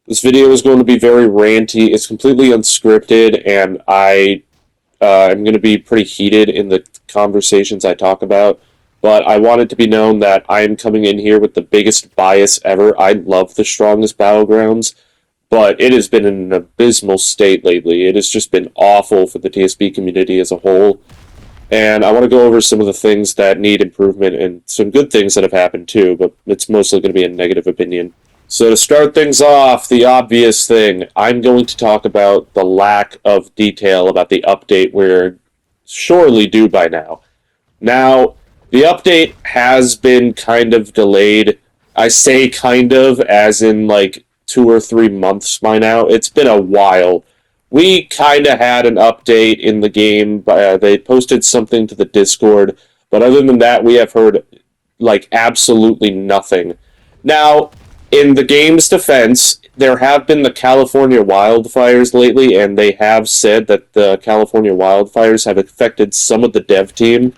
This video is going to be very ranty. It's completely unscripted, and I am going to be pretty heated in the conversations I talk about. But I want it to be known that I am coming in here with the biggest bias ever. I love the Strongest Battlegrounds, but it has been in an abysmal state lately. It has just been awful for the TSB community as a whole. And I want to go over some of the things that need improvement and some good things that have happened too, but it's mostly going to be a negative opinion. So to start things off, the obvious thing, I'm going to talk about the lack of detail about the update we're surely due by now. Now, the update has been kind of delayed. I say kind of, as in like 2 or 3 months by now. It's been a while. We kind of had an update in the game. They posted something to the Discord, but other than that, we have heard like absolutely nothing. Now, in the game's defense, there have been the California wildfires lately, and they have said that the California wildfires have affected some of the dev team.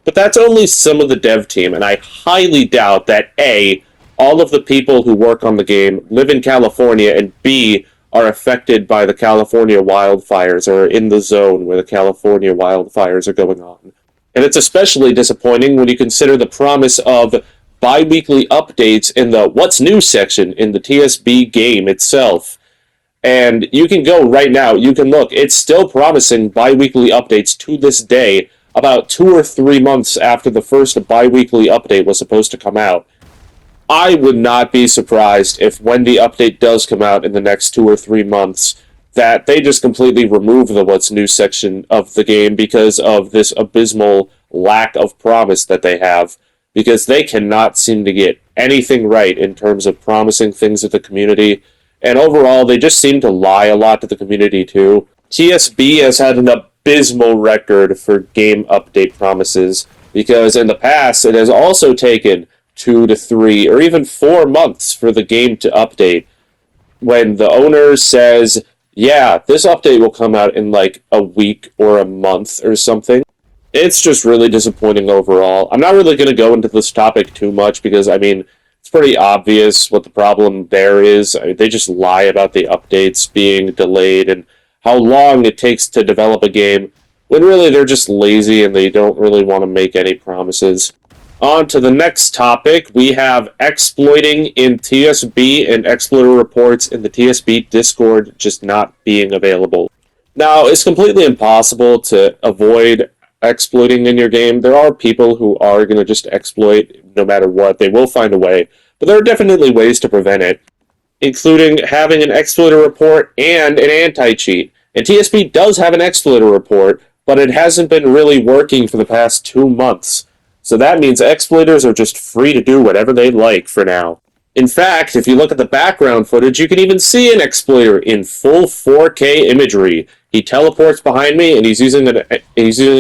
But that's only some of the dev team, and I highly doubt that A, all of the people who work on the game live in California, and B, are affected by the California wildfires or are in the zone where the California wildfires are going on. And it's especially disappointing when you consider the promise of bi-weekly updates in the What's New section in the TSB game itself. And you can go right now, you can look, it's still promising bi-weekly updates to this day, about 2 or 3 months after the first bi-weekly update was supposed to come out. I would not be surprised if when the update does come out in the next 2 or 3 months, that they just completely remove the What's New section of the game because of this abysmal lack of promise that they have. Because they cannot seem to get anything right in terms of promising things to the community. And overall, they just seem to lie a lot to the community too. TSB has had an abysmal record for game update promises, because in the past, it has also taken 2 to 3 or even 4 months for the game to update. When the owner says, yeah, this update will come out in like a week or a month or something, it's just really disappointing overall. I'm not really going to go into this topic too much because, I mean, it's pretty obvious what the problem there is. I mean, they just lie about the updates being delayed and how long it takes to develop a game, when really they're just lazy and they don't really want to make any promises. On to the next topic, we have exploiting in TSB and exploiter reports in the TSB Discord just not being available. Now, it's completely impossible to avoid exploiting in your game. There are people who are going to just exploit no matter what. They will find a way, but there are definitely ways to prevent it, including having an exploiter report and an anti-cheat. And TSB does have an exploiter report, but it hasn't been really working for the past 2 months. So that means exploiters are just free to do whatever they like for now. In fact, if you look at the background footage, you can even see an exploiter in full 4K imagery. He teleports behind me, and he's using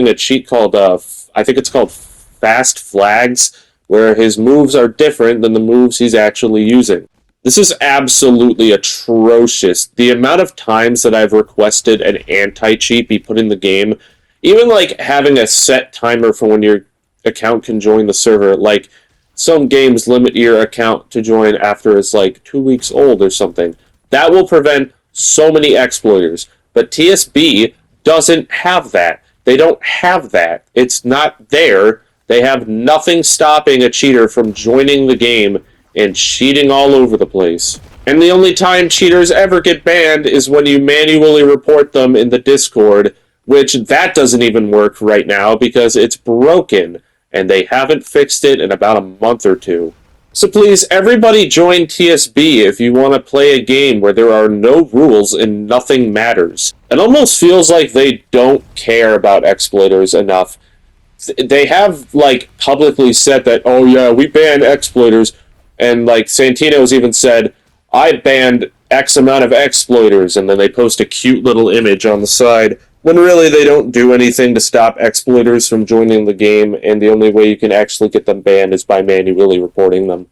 a cheat called, I think it's called Fast Flags, where his moves are different than the moves he's actually using. This is absolutely atrocious. The amount of times that I've requested an anti-cheat be put in the game, even like having a set timer for when your account can join the server, like some games limit your account to join after it's like 2 weeks old or something. That will prevent so many exploiters. But TSB doesn't have that. They don't have that. It's not there. They have nothing stopping a cheater from joining the game and cheating all over the place. And the only time cheaters ever get banned is when you manually report them in the Discord, which that doesn't even work right now because it's broken, and they haven't fixed it in about a month or 2. So please, everybody join TSB if you want to play a game where there are no rules and nothing matters. It almost feels like they don't care about exploiters enough. They have, like, publicly said that, oh yeah, we ban exploiters, and, like, Santino's even said, I banned X amount of exploiters, and then they post a cute little image on the side, when really they don't do anything to stop exploiters from joining the game, and the only way you can actually get them banned is by manually reporting them.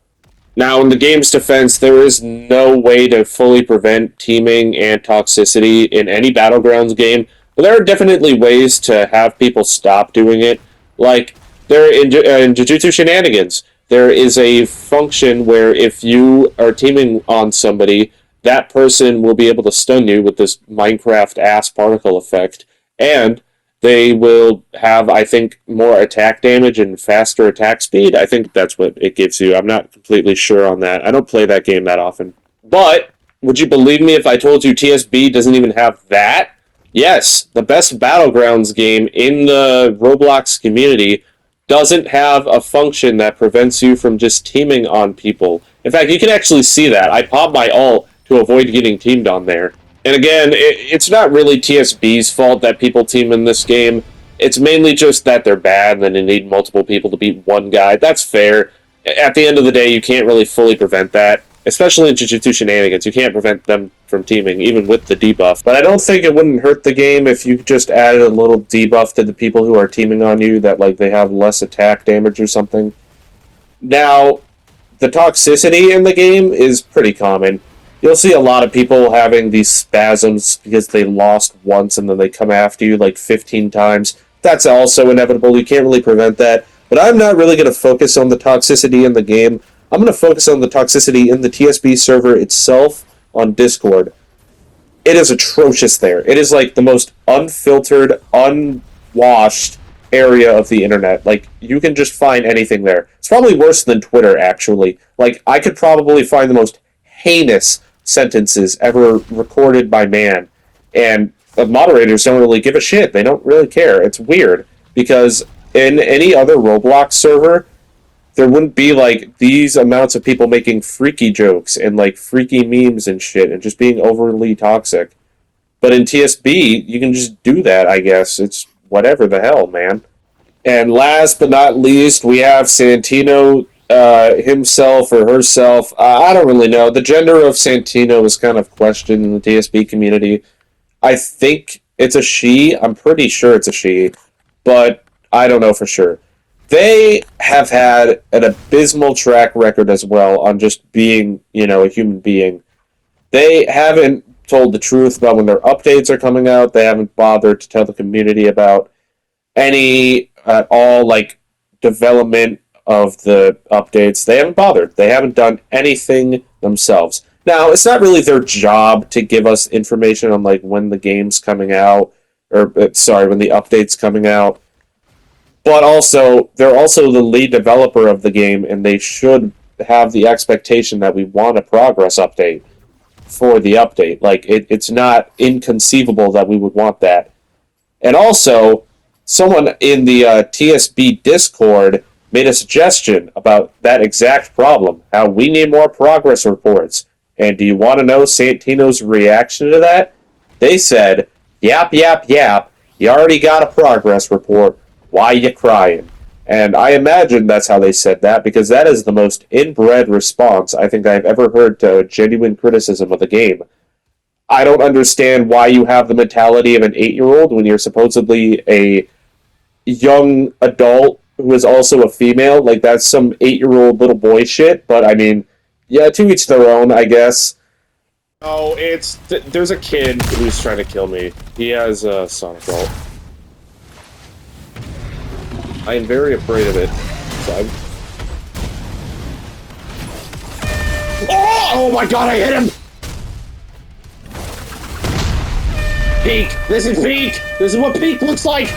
Now, in the game's defense, there is no way to fully prevent teaming and toxicity in any Battlegrounds game, but there are definitely ways to have people stop doing it. Like, there in Jujutsu Shenanigans, there is a function where if you are teaming on somebody that person will be able to stun you with this Minecraft ass particle effect, and they will have, I think, more attack damage and faster attack speed. I think that's what it gives you. I'm not completely sure on that. I don't play that game that often. But would you believe me if I told you TSB doesn't even have that? Yes, the best Battlegrounds game in the Roblox community doesn't have a function that prevents you from just teaming on people. In fact, you can actually see that. I pop my ult to avoid getting teamed on there. And again, it's not really TSB's fault that people team in this game. It's mainly just that they're bad and then they need multiple people to beat one guy. That's fair. At the end of the day, you can't really fully prevent that. Especially in Jujutsu Shenanigans, you can't prevent them from teaming, even with the debuff. But I don't think it wouldn't hurt the game if you just added a little debuff to the people who are teaming on you, that like they have less attack damage or something. Now, the toxicity in the game is pretty common. You'll see a lot of people having these spasms because they lost once and then they come after you like 15 times. That's also inevitable. You can't really prevent that. But I'm not really going to focus on the toxicity in the game. I'm going to focus on the toxicity in the TSB server itself on Discord. It is atrocious there. It is like the most unfiltered, unwashed area of the internet. Like, you can just find anything there. It's probably worse than Twitter, actually. Like, I could probably find the most heinous sentences ever recorded by man. And the moderators don't really give a shit. They don't really care. It's weird. Because in any other Roblox server, there wouldn't be like these amounts of people making freaky jokes and like freaky memes and shit and just being overly toxic. But in TSB, you can just do that, I guess. It's whatever the hell, man. And last but not least, we have Santino himself or herself. I don't really know. The gender of Santino is kind of questioned in the TSB community. I think it's a she. I'm pretty sure it's a she. But I don't know for sure. They have had an abysmal track record as well on just being, a human being. They haven't told the truth about when their updates are coming out. They haven't bothered to tell the community about any at all, like, development of the updates. They haven't bothered. They haven't done anything themselves. Now, it's not really their job to give us information on, like, when the game's coming out, or, when the update's coming out. But also, they're also the lead developer of the game, and they should have the expectation that we want a progress update for the update. Like, it's not inconceivable that we would want that. And also, someone in the TSB Discord made a suggestion about that exact problem, how we need more progress reports. And do you want to know Santino's reaction to that? They said, yap, yap, yap, you already got a progress report. Why you crying? And I imagine that's how they said that, because that is the most inbred response I think I've ever heard to a genuine criticism of the game. I don't understand why you have the mentality of an 8-year-old when you're supposedly a young adult who is also a female. Like, that's some 8-year-old little boy shit, but I mean, yeah, to each their own, I guess. Oh, there's a kid who's trying to kill me. He has a Sonic ult. I am very afraid of it. So oh my god, I hit him! Peak! This is peak! This is what peak looks like!